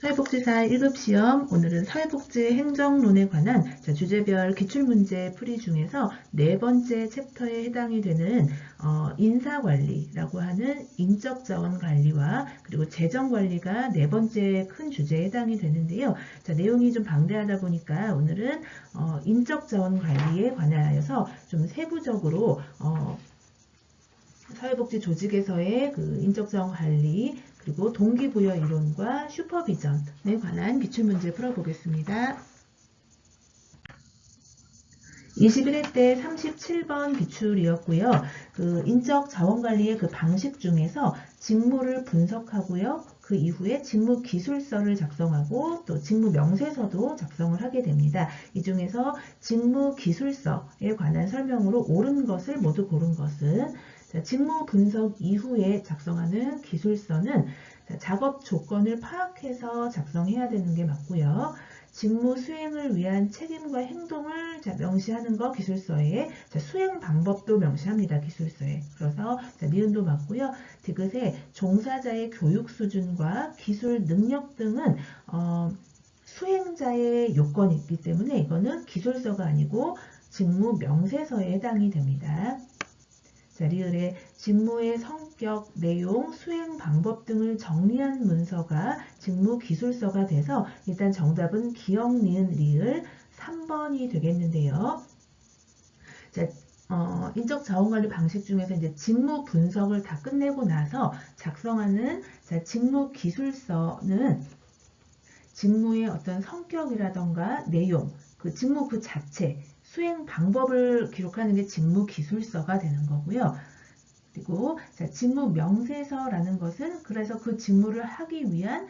사회복지사 1급 시험, 오늘은 사회복지 행정론에 관한 주제별 기출문제 풀이 중에서 네 번째 챕터에 해당이 되는 인사관리라고 하는 인적자원관리와 그리고 재정관리가 네 번째 큰 주제에 해당이 되는데요. 내용이 좀 방대하다 보니까 오늘은 인적자원관리에 관하여서 좀 세부적으로 사회복지 조직에서의 그 인적자원관리 그리고 동기부여 이론과 슈퍼비전에 관한 기출문제 풀어보겠습니다. 21회 때 37번 기출이었고요. 그 인적자원관리의 그 방식 중에서 직무를 분석하고요. 그 이후에 직무기술서를 작성하고 또 직무명세서도 작성을 하게 됩니다. 이 중에서 직무기술서에 관한 설명으로 옳은 것을 모두 고른 것은 직무 분석 이후에 작성하는 기술서는 작업 조건을 파악해서 작성해야 되는 게 맞고요. 직무 수행을 위한 책임과 행동을 명시하는 거 기술서에 수행 방법도 명시합니다. 기술서에. 그래서 니은도 맞고요. 디귿에 종사자의 교육 수준과 기술 능력 등은 수행자의 요건이 있기 때문에 이거는 기술서가 아니고 직무 명세서에 해당이 됩니다. 리을의 직무의 성격, 내용, 수행 방법 등을 정리한 문서가 직무기술서가 돼서 일단 정답은 기역, 니은, 리을 3번이 되겠는데요. 인적자원관리 방식 중에서 이제 직무 분석을 다 끝내고 나서 작성하는 직무기술서는 직무의 어떤 성격이라던가 내용, 그 직무 그 자체, 수행 방법을 기록하는 게 직무기술서가 되는 거고요. 그리고 직무명세서라는 것은 그래서 그 직무를 하기 위한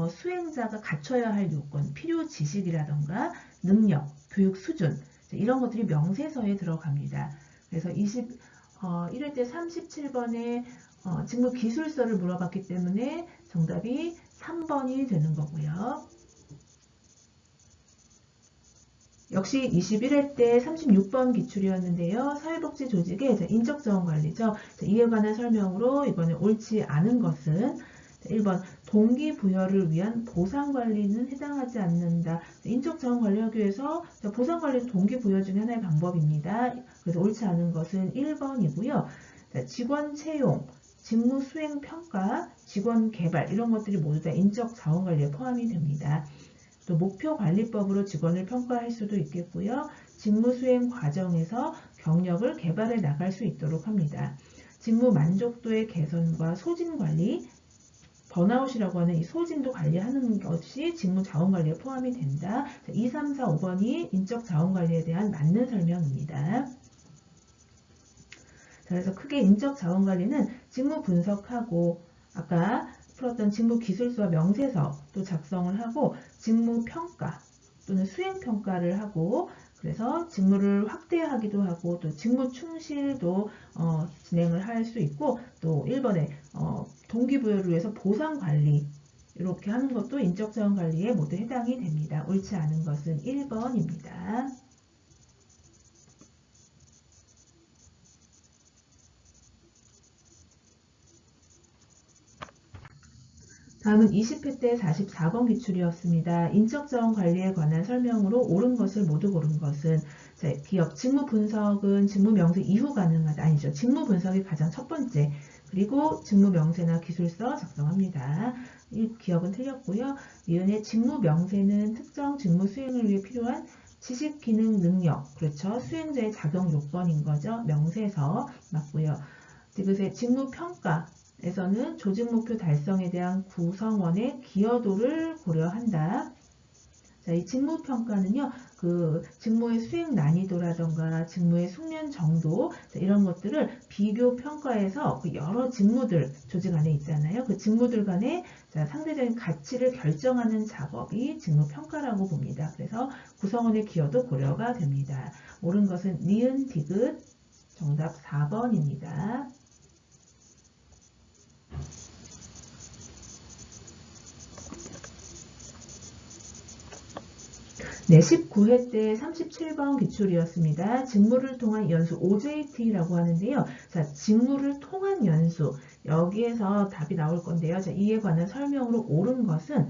수행자가 갖춰야 할 요건, 필요 지식이라던가 능력, 교육 수준 이런 것들이 명세서에 들어갑니다. 그래서 1회 때 37번에 직무기술서를 물어봤기 때문에 정답이 3번이 되는 거고요. 역시 21회 때 36번 기출이었는데요. 사회복지 조직의 인적자원관리죠. 이에 관한 설명으로 이번에 옳지 않은 것은 1번 동기부여를 위한 보상관리는 해당하지 않는다. 인적자원관리하기 위해서 보상관리도 동기부여 중에 하나의 방법입니다. 그래서 옳지 않은 것은 1번이고요. 직원 채용, 직무 수행 평가, 직원 개발 이런 것들이 모두 다 인적자원관리에 포함이 됩니다. 또 목표관리법으로 직원을 평가할 수도 있겠고요. 직무 수행 과정에서 경력을 개발해 나갈 수 있도록 합니다. 직무 만족도의 개선과 소진 관리, 번아웃이라고 하는 이 소진도 관리하는 것이 직무 자원관리에 포함이 된다. 2, 3, 4, 5번이 인적 자원관리에 대한 맞는 설명입니다. 그래서 크게 인적 자원관리는 직무 분석하고 아까 풀었던 직무기술서와 명세서도 작성을 하고 직무평가 또는 수행평가를 하고 그래서 직무를 확대하기도 하고 또 직무충실도 진행을 할 수 있고 또 1번에 동기부여를 위해서 보상관리 이렇게 하는 것도 인적자원관리에 모두 해당이 됩니다. 옳지 않은 것은 1번입니다. 다음은 20회 때 44번 기출이었습니다. 인적자원관리에 관한 설명으로 옳은 것을 모두 고른 것은 기억, 직무 분석은 직무 명세 이후 가능하다. 아니죠. 직무 분석이 가장 첫 번째. 그리고 직무 명세나 기술서 작성합니다. 기억은 틀렸고요. 니은의 직무 명세는 특정 직무 수행을 위해 필요한 지식, 기능, 능력. 그렇죠. 수행자의 자격 요건인 거죠. 명세서 맞고요. 디귿의 직무 평가. 에서는 조직 목표 달성에 대한 구성원의 기여도를 고려한다. 이 직무평가는요, 그 직무의 수행 난이도라던가 직무의 숙련 정도 이런 것들을 비교 평가해서 그 여러 직무들 조직 안에 있잖아요. 그 직무들 간의 상대적인 가치를 결정하는 작업이 직무평가라고 봅니다. 그래서 구성원의 기여도 고려가 됩니다. 옳은 것은 니은, 디귿, 정답 4번입니다. 네, 19회 때 37번 기출이었습니다. 직무를 통한 연수 OJT라고 하는데요. 직무를 통한 연수 여기에서 답이 나올 건데요. 이에 관한 설명으로 옳은 것은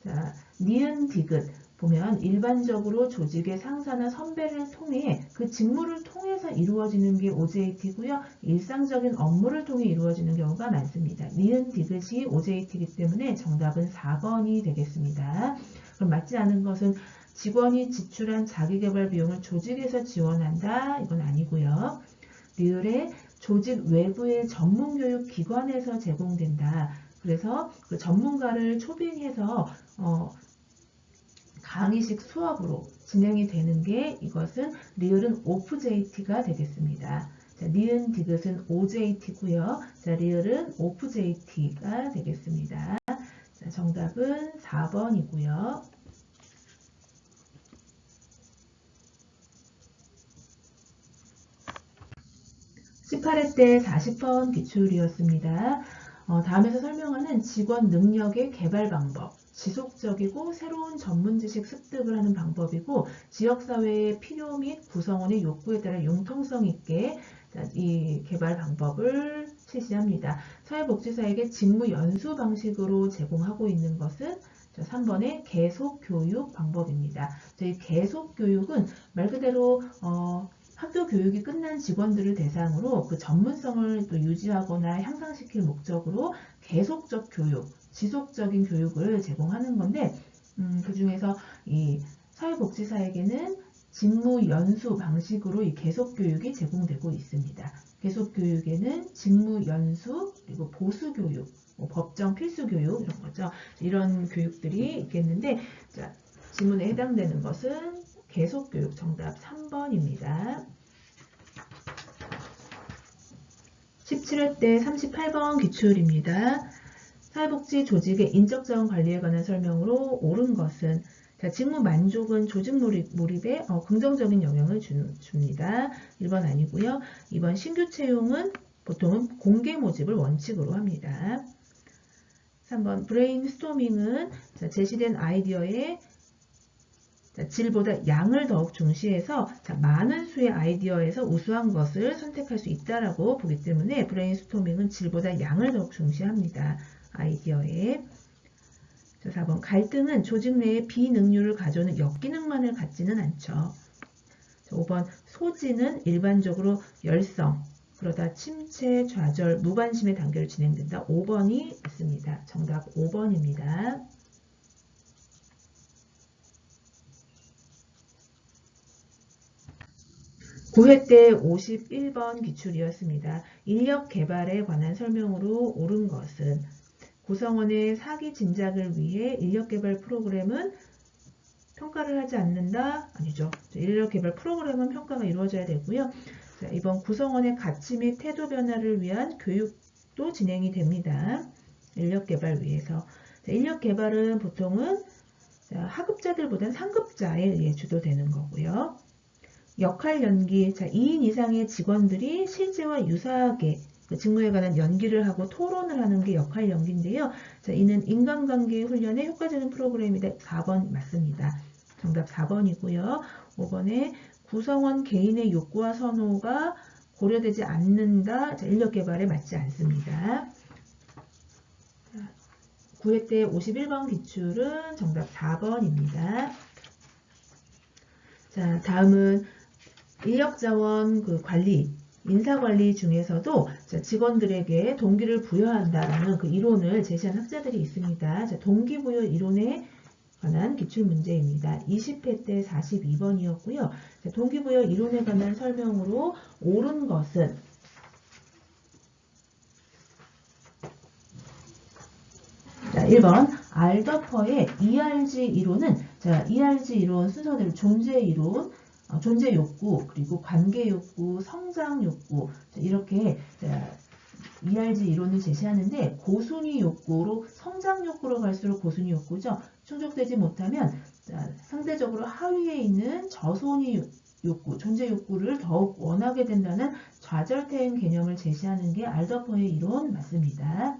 자, 니은 디귿 보면 일반적으로 조직의 상사나 선배를 통해 그 직무를 통해서 이루어지는 게 OJT고요. 일상적인 업무를 통해 이루어지는 경우가 많습니다. 니은 디귿이 OJT이기 때문에 정답은 4번이 되겠습니다. 그럼 맞지 않은 것은 직원이 지출한 자기개발 비용을 조직에서 지원한다. 이건 아니고요. 리을에 조직 외부의 전문교육 기관에서 제공된다. 그래서 그 전문가를 초빙해서 강의식 수업으로 진행이 되는 게 이것은 리을은 OJT가 되겠습니다. 자, 니은 디귿은 OJT고요. 자, 리을은 OJT가 되겠습니다. 자, 정답은 4번이고요. 18회 때 40번 기출이었습니다. 다음에서 설명하는 직원 능력의 개발 방법, 지속적이고 새로운 전문 지식 습득을 하는 방법이고 지역사회의 필요 및 구성원의 욕구에 따라 융통성 있게 이 개발 방법을 실시합니다. 사회복지사에게 직무 연수 방식으로 제공하고 있는 것은 3번의 계속교육 방법입니다. 이 계속교육은 말 그대로 학교 교육이 끝난 직원들을 대상으로 그 전문성을 또 유지하거나 향상시킬 목적으로 계속적 교육, 지속적인 교육을 제공하는 건데 그 중에서 이 사회복지사에게는 직무 연수 방식으로 이 계속 교육이 제공되고 있습니다. 계속 교육에는 직무 연수 그리고 보수 교육, 법정 필수 교육 이런 거죠. 이런 교육들이 있겠는데 자, 지문에 해당되는 것은 계속교육 정답 3번입니다. 17회 때 38번 기출입니다. 사회복지 조직의 인적자원 관리에 관한 설명으로 옳은 것은 자, 직무 만족은 조직 몰입에 긍정적인 영향을 줍니다. 1번 아니고요. 2번 신규 채용은 보통은 공개 모집을 원칙으로 합니다. 3번 브레인스토밍은 제시된 아이디어에 질보다 양을 더욱 중시해서 많은 수의 아이디어에서 우수한 것을 선택할 수 있다라고 보기 때문에 브레인스토밍은 질보다 양을 더욱 중시합니다. 아이디어에. 4번 갈등은 조직 내에 비능률을 가져오는 역기능만을 갖지는 않죠. 5번 소진은 일반적으로 열성, 그러다 침체, 좌절, 무관심의 단계로 진행된다. 5번이 있습니다. 정답 5번입니다. 9회 때 51번 기출이었습니다. 인력 개발에 관한 설명으로 옳은 것은 구성원의 사기 진작을 위해 인력 개발 프로그램은 평가를 하지 않는다? 아니죠. 인력 개발 프로그램은 평가가 이루어져야 되고요. 자, 이번 구성원의 가치 및 태도 변화를 위한 교육도 진행이 됩니다. 인력 개발 위해서. 자, 인력 개발은 보통은 하급자들보다는 상급자에 의해 주도되는 거고요. 역할 연기, 2인 이상의 직원들이 실제와 유사하게 그 직무에 관한 연기를 하고 토론을 하는 게 역할 연기인데요. 자, 이는 인간관계 훈련의 효과적인 프로그램이다. 4번 맞습니다. 정답 4번이고요. 5번에 구성원 개인의 욕구와 선호가 고려되지 않는다. 자, 인력 개발에 맞지 않습니다. 9회 때 51번 기출은 정답 4번입니다. 자, 다음은 인력자원 그 관리, 인사관리 중에서도 직원들에게 동기를 부여한다는 그 이론을 제시한 학자들이 있습니다. 자, 동기부여 이론에 관한 기출문제입니다. 20회 때 42번이었고요. 자, 동기부여 이론에 관한 설명으로 옳은 것은 자, 1번 알더퍼의 ERG 이론은 자, ERG 이론 순서대로 존재 이론, 존재 욕구, 그리고 관계 욕구, 성장 욕구 이렇게 ERG 이론을 제시하는데 고순위 욕구로 성장 욕구로 갈수록 고순위 욕구죠. 충족되지 못하면 상대적으로 하위에 있는 저순위 욕구, 존재 욕구를 더욱 원하게 된다는 좌절태행 개념을 제시하는 게 알더퍼의 이론 맞습니다.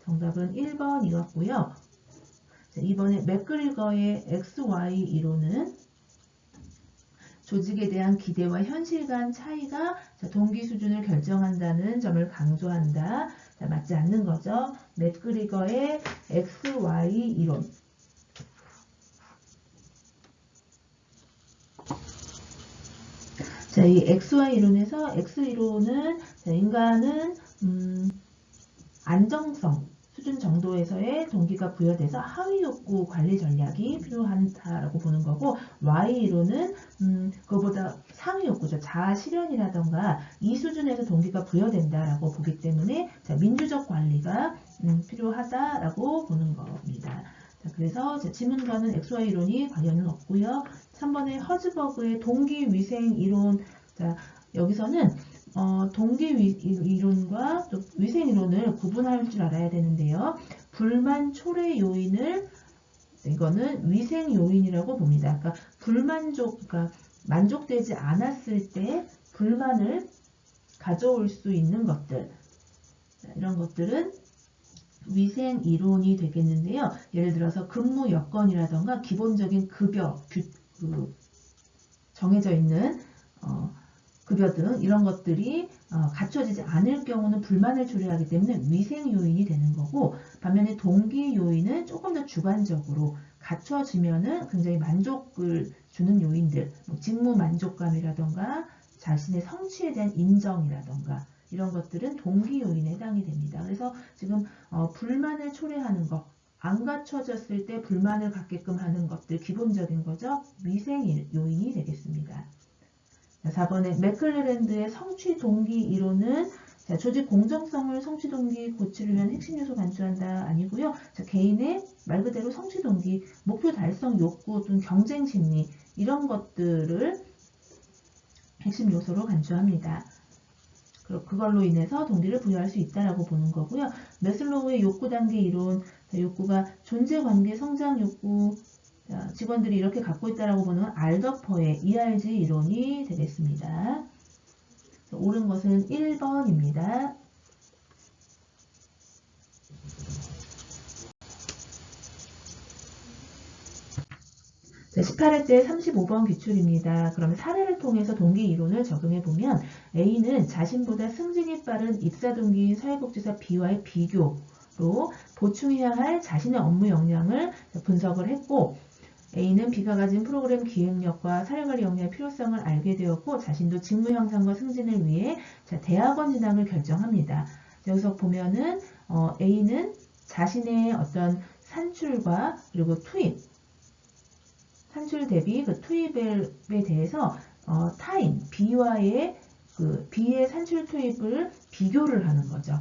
정답은 1번이었고요. 이번에 맥그리거의 XY 이론은 조직에 대한 기대와 현실 간 차이가 동기 수준을 결정한다는 점을 강조한다. 맞지 않는 거죠. 맥그리거의 XY 이론. 자, 이 XY 이론에서 X 이론은 인간은 안정성 수준 정도에서의 동기가 부여돼서 하위 욕구 관리 전략이 필요하다라고 보는 거고, Y 이론은 그거보다 상위 욕구죠. 자아 실현이라던가 이 수준에서 동기가 부여된다라고 보기 때문에 자, 민주적 관리가 필요하다라고 보는 겁니다. 자, 그래서 지문과는 XY 이론이 관련은 없고요. 3번에 허즈버그의 동기 위생 이론. 자, 여기서는 동기 이론과 또 위생 이론을 구분할 줄 알아야 되는데요. 불만 초래 요인을 이거는 위생 요인이라고 봅니다. 그러니까 그러니까 만족되지 않았을 때 불만을 가져올 수 있는 것들, 이런 것들은 위생 이론이 되겠는데요. 예를 들어서 근무 여건이라던가 기본적인 급여, 정해져 있는 급여 등 이런 것들이 갖춰지지 않을 경우는 불만을 초래하기 때문에 위생 요인이 되는 거고, 반면에 동기 요인은 조금 더 주관적으로 갖춰지면은 굉장히 만족을 주는 요인들, 뭐 직무 만족감이라던가 자신의 성취에 대한 인정이라던가 이런 것들은 동기 요인에 해당이 됩니다. 그래서 지금 불만을 초래하는 것, 안 갖춰졌을 때 불만을 갖게끔 하는 것들 기본적인 거죠. 위생 요인이 되겠습니다. 4번에 맥클레랜드의 성취 동기 이론은 자, 조직 공정성을 성취 동기 고취를 위한 핵심 요소 간주한다 아니고요. 자, 개인의 말 그대로 성취 동기, 목표 달성 욕구 또는 경쟁 심리 이런 것들을 핵심 요소로 간주합니다. 그걸로 인해서 동기를 부여할 수 있다라고 보는 거고요. 매슬로우의 욕구 단계 이론, 욕구가 존재 관계 성장 욕구, 직원들이 이렇게 갖고 있다라고 보는 알더퍼의 ERG 이론이 되겠습니다. 옳은 것은 1번입니다. 자, 18회 35번 기출입니다. 그럼 사례를 통해서 동기 이론을 적용해 보면 A는 자신보다 승진이 빠른 입사 동기인 사회복지사 B와의 비교로 보충해야 할 자신의 업무 역량을 분석을 했고, A는 B가 가진 프로그램 기획력과 사례관리 역량의 필요성을 알게 되었고 자신도 직무 향상과 승진을 위해 대학원 진학을 결정합니다. 여기서 보면은 A는 자신의 어떤 산출과 그리고 투입, 산출 대비 그 투입에 대해서 타인 B와의 B의 산출 투입을 비교를 하는 거죠.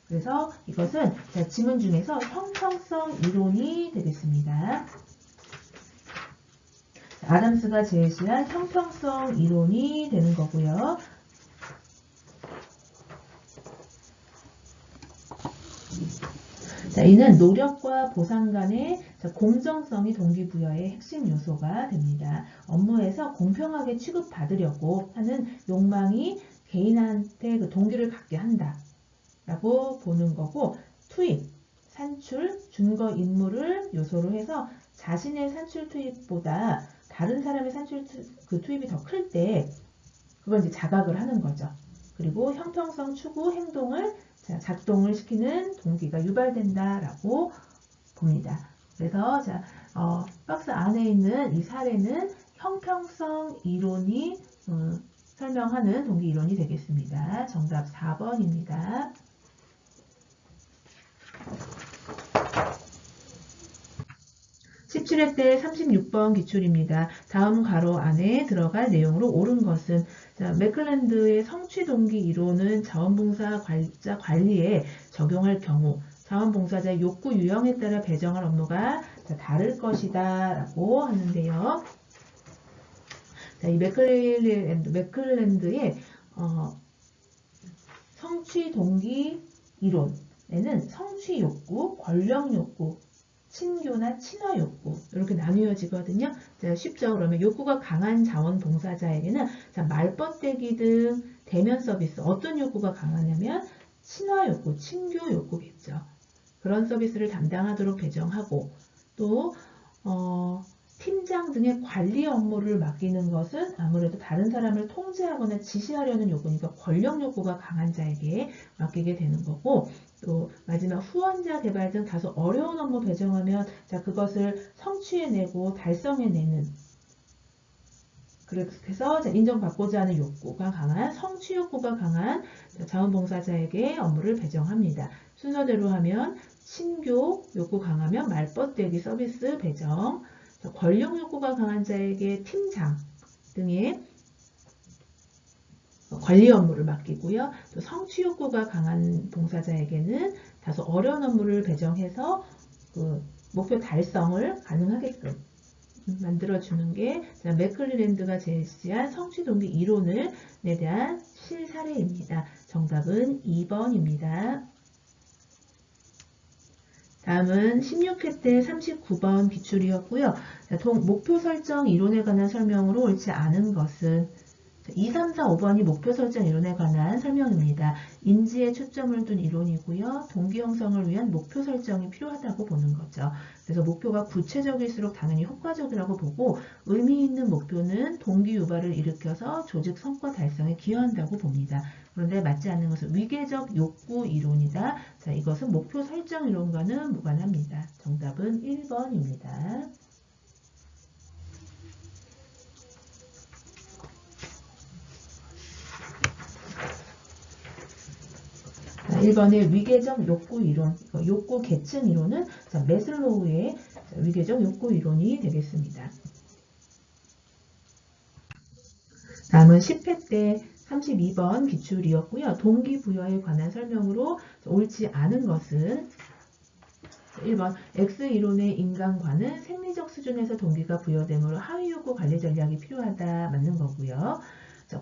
그래서 이것은 지문 중에서 형평성 이론이 되겠습니다. 아담스가 제시한 형평성 이론이 되는 거고요. 자, 이는 노력과 보상 간의 공정성이 동기부여의 핵심 요소가 됩니다. 업무에서 공평하게 취급받으려고 하는 욕망이 개인한테 그 동기를 갖게 한다 라고 보는 거고, 투입, 산출, 준거 임무를 요소로 해서 자신의 산출 투입보다 다른 사람의 산출 투입이 더 클 때 그걸 이제 자각을 하는 거죠. 그리고 형평성 추구 행동을 작동을 시키는 동기가 유발된다라고 봅니다. 그래서 박스 안에 있는 이 사례는 형평성 이론이 설명하는 동기 이론이 되겠습니다. 정답 4번입니다. 17회 36번 기출입니다. 다음 가로 안에 들어갈 내용으로 옳은 것은 맥클랜드의 성취 동기 이론은 자원봉사 관리에 적용할 경우 자원봉사자의 욕구 유형에 따라 배정할 업무가 다를 것이다 라고 하는데요. 이 맥클랜드의 성취 동기 이론에는 성취 욕구, 권력 욕구, 친교나 친화 욕구 이렇게 나뉘어지거든요. 쉽죠. 그러면 욕구가 강한 자원봉사자에게는 말벗대기 등 대면 서비스 어떤 욕구가 강하냐면 친화 욕구, 친교 욕구겠죠. 그런 서비스를 담당하도록 배정하고 또 팀장 등의 관리 업무를 맡기는 것은 아무래도 다른 사람을 통제하거나 지시하려는 욕구니까 권력 욕구가 강한 자에게 맡기게 되는 거고, 또 마지막 후원자 개발 등 다소 어려운 업무 배정하면 그것을 성취해내고 달성해내는 그래서 인정받고자 하는 욕구가 강한, 성취 욕구가 강한 자원봉사자에게 업무를 배정합니다. 순서대로 하면 친교 욕구 강하면 말벗대기 서비스 배정, 권력 욕구가 강한 자에게 팀장 등의 관리 업무를 맡기고요. 또 성취 욕구가 강한 봉사자에게는 다소 어려운 업무를 배정해서 그 목표 달성을 가능하게끔 만들어주는 게 맥클리랜드가 제시한 성취 동기 이론에 대한 실사례입니다. 정답은 2번입니다. 다음은 16회 때 39번 기출이었고요. 목표 설정 이론에 관한 설명으로 옳지 않은 것은 2, 3, 4, 5번이 목표 설정 이론에 관한 설명입니다. 인지에 초점을 둔 이론이고요. 동기 형성을 위한 목표 설정이 필요하다고 보는 거죠. 그래서 목표가 구체적일수록 당연히 효과적이라고 보고 의미 있는 목표는 동기 유발을 일으켜서 조직 성과 달성에 기여한다고 봅니다. 그런데 맞지 않는 것은 위계적 욕구 이론이다. 자, 이것은 목표 설정 이론과는 무관합니다. 정답은 1번입니다. 1번의 위계적 욕구 이론, 욕구 계층 이론은 매슬로우의 위계적 욕구 이론이 되겠습니다. 다음은 10회 때 32번 기출이었고요. 동기부여에 관한 설명으로 옳지 않은 것은 1번 X이론의 인간과는 생리적 수준에서 동기가 부여되므로 하위요구 관리 전략이 필요하다 맞는 거고요.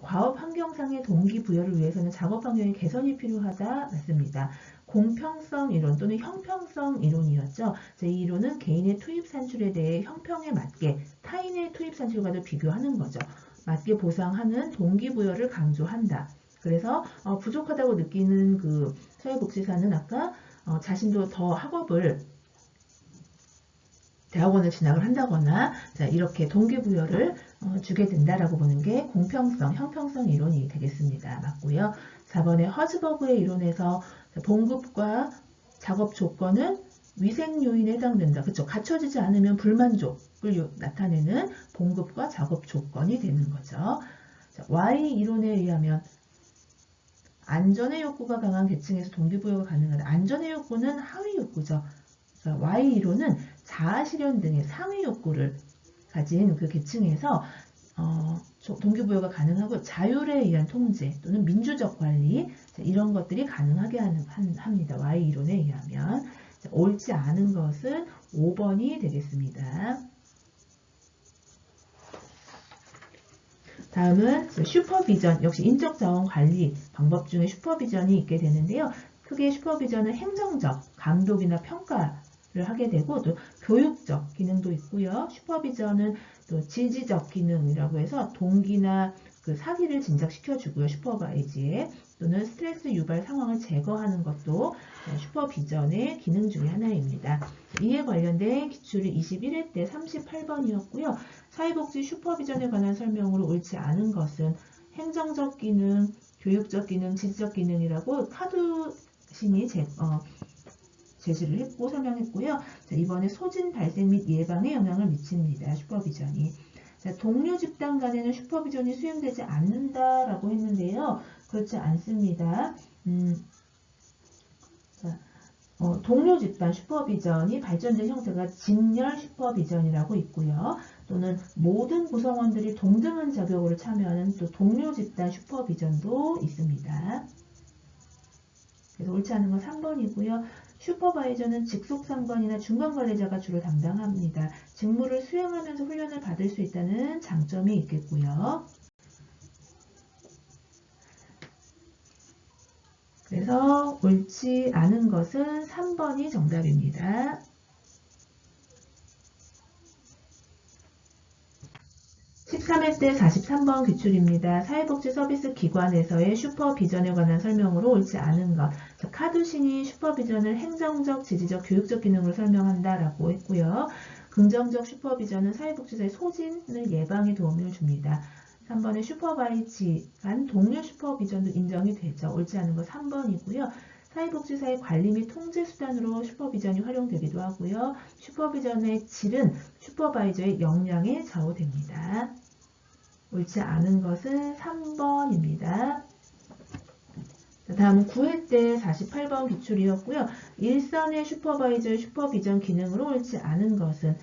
과업 환경상의 동기부여를 위해서는 작업 환경의 개선이 필요하다 맞습니다. 공평성 이론 또는 형평성 이론이었죠. 이 이론은 개인의 투입 산출에 대해 형평에 맞게 타인의 투입 산출과도 비교하는 거죠. 맞게 보상하는 동기부여를 강조한다. 그래서 부족하다고 느끼는 그 사회복지사는 아까 자신도 더 학업을 대학원을 진학을 한다거나 이렇게 동기부여를 주게 된다라고 보는 게 공평성, 형평성 이론이 되겠습니다. 맞고요. 4번의 허즈버그의 이론에서 봉급과 작업 조건은 위생 요인에 해당된다. 그렇죠. 갖춰지지 않으면 불만족을 나타내는 봉급과 작업 조건이 되는 거죠. Y 이론에 의하면 안전의 욕구가 강한 계층에서 동기부여가 가능하다. 안전의 욕구는 하위 욕구죠. Y 이론은 자아실현 등의 상위 욕구를 가진 그 계층에서 동기부여가 가능하고 자율에 의한 통제 또는 민주적 관리 이런 것들이 가능하게 합니다. Y 이론에 의하면 옳지 않은 것은 5번이 되겠습니다. 다음은 슈퍼비전, 역시 인적자원 관리 방법 중에 슈퍼비전이 있게 되는데요. 크게 슈퍼비전은 행정적, 감독이나 평가를 하게 되고 또 교육적 기능도 있고요. 슈퍼비전은 또 지지적 기능이라고 해서 동기나 그 사기를 진작시켜주고요. 슈퍼바이지에 또는 스트레스 유발 상황을 제거하는 것도 슈퍼비전의 기능 중에 하나입니다. 이에 관련된 기출이 21회 때 38번이었고요. 사회복지 슈퍼비전에 관한 설명으로 옳지 않은 것은 행정적 기능, 교육적 기능, 지지적 기능이라고 카두신이 제시를 했고 설명했고요. 이번에 소진 발생 및 예방에 영향을 미칩니다. 슈퍼비전이. 동료 집단 간에는 슈퍼비전이 수행되지 않는다라고 했는데요. 그렇지 않습니다. 동료 집단 슈퍼비전이 발전된 형태가 직렬 슈퍼비전이라고 있고요. 또는 모든 구성원들이 동등한 자격으로 참여하는 또 동료 집단 슈퍼비전도 있습니다. 그래서 옳지 않은 건 3번이고요. 슈퍼바이저는 직속상관이나 중간관리자가 주로 담당합니다. 직무를 수행하면서 훈련을 받을 수 있다는 장점이 있겠고요. 그래서 옳지 않은 것은 3번이 정답입니다. 13회 때 43번 기출입니다. 사회복지 서비스 기관에서의 슈퍼비전에 관한 설명으로 옳지 않은 것. 카두신이 슈퍼비전을 행정적, 지지적, 교육적 기능으로 설명한다라고 했고요. 긍정적 슈퍼비전은 사회복지사의 소진을 예방에 도움을 줍니다. 3번의 슈퍼바이지간 동료 슈퍼비전도 인정이 되죠. 옳지 않은 것 3번이고요. 사회복지사의 관리 및 통제 수단으로 슈퍼비전이 활용되기도 하고요. 슈퍼비전의 질은 슈퍼바이저의 역량에 좌우됩니다. 옳지 않은 것은 3번입니다. 다음은 9회 때 48번 기출이었고요. 일선의 슈퍼바이저 슈퍼비전 기능으로 옳지 않은 것은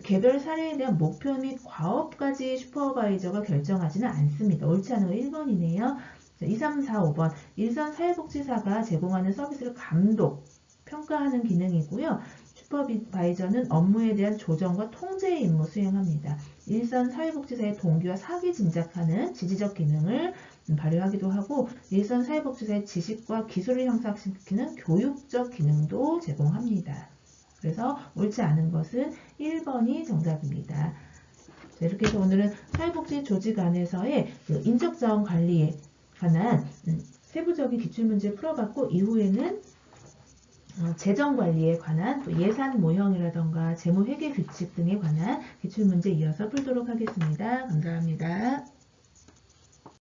개별 사례에 대한 목표 및 과업까지 슈퍼바이저가 결정하지는 않습니다. 옳지 않은 거 1번이네요. 2, 3, 4, 5번 일선 사회복지사가 제공하는 서비스를 감독, 평가하는 기능이고요. 슈퍼바이저는 업무에 대한 조정과 통제의 임무 수행합니다. 일선 사회복지사의 동기와 사기 짐작하는 지지적 기능을 발휘하기도 하고 일선 사회복지사의 지식과 기술을 향상시키는 교육적 기능도 제공합니다. 그래서 옳지 않은 것은 1번이 정답입니다. 자, 이렇게 해서 오늘은 사회복지 조직 안에서의 인적자원 관리에 관한 세부적인 기출문제를 풀어봤고 이후에는 재정관리에 관한 또 예산 모형이라던가 재무회계 규칙 등에 관한 기출문제 이어서 풀도록 하겠습니다. 감사합니다.